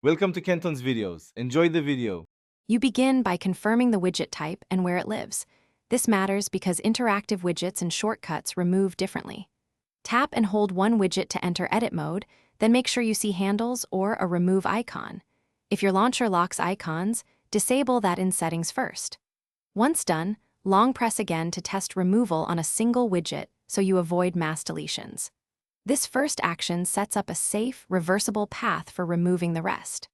Welcome to Kenton's videos. Enjoy the video. You begin by confirming the widget type and where it lives. This matters because interactive widgets and shortcuts remove differently. Tap and hold one widget to enter edit mode, then make sure you see handles or a remove icon. If your launcher locks icons, disable that in settings first. Once done, long press again to test removal on a single widget so you avoid mass deletions. This first action sets up a safe, reversible path for removing the rest.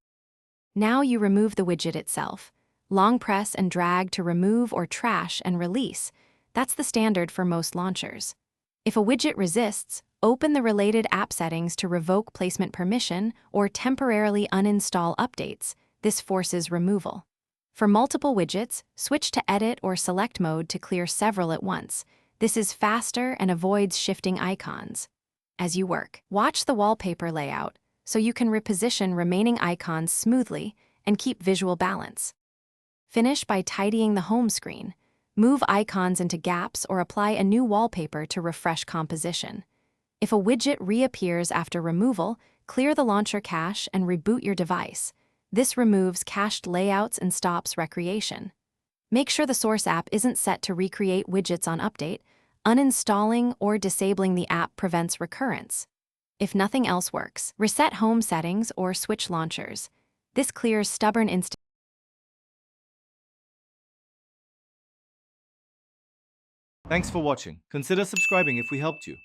Now you remove the widget itself. Long press and drag to remove or trash and release. That's the standard for most launchers. If a widget resists, open the related app settings to revoke placement permission or temporarily uninstall updates. This forces removal. For multiple widgets, switch to edit or select mode to clear several at once. This is faster and avoids shifting icons. As you work, watch the wallpaper layout so you can reposition remaining icons smoothly and keep visual balance. Finish by tidying the home screen. Move icons into gaps or apply a new wallpaper to refresh composition. If a widget reappears after removal, clear the launcher cache and reboot your device. This removes cached layouts and stops recreation. Make sure the source app isn't set to recreate widgets on update. Uninstalling or disabling the app prevents recurrence. If nothing else works, reset home settings or switch launchers. This clears stubborn instances. Thanks for watching. Consider subscribing if we helped you.